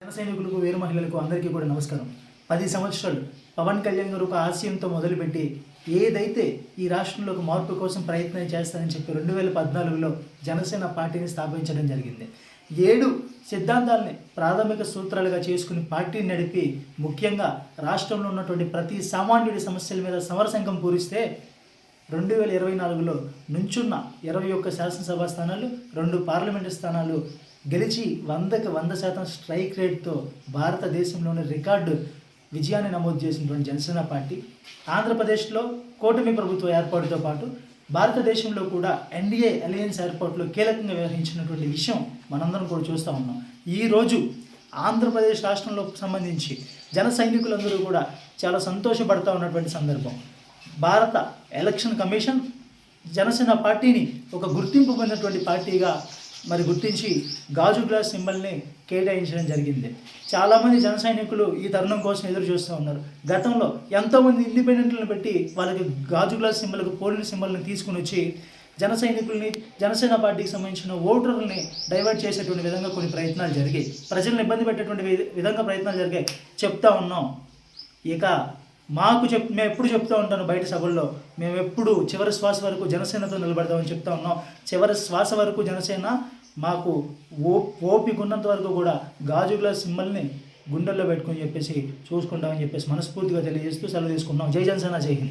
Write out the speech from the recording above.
జన సైనికులకు, వీర మహిళలకు అందరికీ కూడా నమస్కారం. 10 సంవత్సరాలు పవన్ కళ్యాణ్ గారు ఒక ఆశయంతో మొదలుపెట్టి ఏదైతే ఈ రాష్ట్రంలో ఒక మార్పు కోసం ప్రయత్నం చేస్తానని చెప్పి 2014లో జనసేన పార్టీని స్థాపించడం జరిగింది. 7 సిద్ధాంతాలని ప్రాథమిక సూత్రాలుగా చేసుకుని పార్టీని నడిపి ముఖ్యంగా రాష్ట్రంలో ఉన్నటువంటి ప్రతి సామాన్యుడి సమస్యల మీద సమరసంఘం పూరిస్తే 2024లో నుంచున్న 21 శాసనసభ స్థానాలు, 2 పార్లమెంటు స్థానాలు గెలిచి 100కి 100% స్ట్రైక్ రేట్తో భారతదేశంలోని రికార్డు విజయాన్ని నమోదు చేసినటువంటి జనసేన పార్టీ ఆంధ్రప్రదేశ్లో కూటమి ప్రభుత్వ ఏర్పాటుతో పాటు భారతదేశంలో కూడా ఎన్డీఏ అలయన్స్ ఏర్పాటులో కీలకంగా వ్యవహరించినటువంటి విషయం మనందరం కూడా చూస్తూ ఉన్నాం. ఈరోజు ఆంధ్రప్రదేశ్ రాష్ట్రంలో సంబంధించి జన సైనికులందరూ కూడా చాలా సంతోషపడుతూ ఉన్నటువంటి సందర్భం. భారత ఎలక్షన్ కమిషన్ జనసేన పార్టీని ఒక గుర్తింపు పొందినటువంటి పార్టీగా గుర్తించి గాజు గ్లాస్ సింబల్ని కేటాయించడం జరిగింది. చాలామంది జన సైనికులు ఈ తరుణం కోసం ఎదురు చూస్తూ ఉన్నారు. గతంలో ఎంతోమంది ఇండిపెండెంట్లను పెట్టి వాళ్ళకి గాజు గ్లాస్ సింబల్కి పోలిన సింబల్ని తీసుకుని వచ్చి జన సైనికుల్ని, జనసేన పార్టీకి సంబంధించిన ఓటర్లని డైవర్ట్ చేసేటువంటి విధంగా కొన్ని ప్రయత్నాలు జరిగాయి. ప్రజలను ఇబ్బంది పెట్టేటువంటి విధంగా ప్రయత్నాలు జరిగాయి. చెప్తా ఉన్నాం. ఇక మేము ఎప్పుడు చెప్తూ ఉంటాను బయట సభల్లో, మేము ఎప్పుడు చివరి శ్వాస వరకు జనసేనతో నిలబడతామని చెప్తా ఉన్నాం. చివరి శ్వాస వరకు జనసేన మాకు ఓపిక ఉన్నంత వరకు కూడా గాజు గ్లాస్ సింబల్ని గుండెల్లో పెట్టుకుని చెప్పేసి చూసుకుంటామని చెప్పేసి మనస్ఫూర్తిగా తెలియజేస్తూ సెలవు తీసుకున్నాం. జై జనసేన, జై హింద్.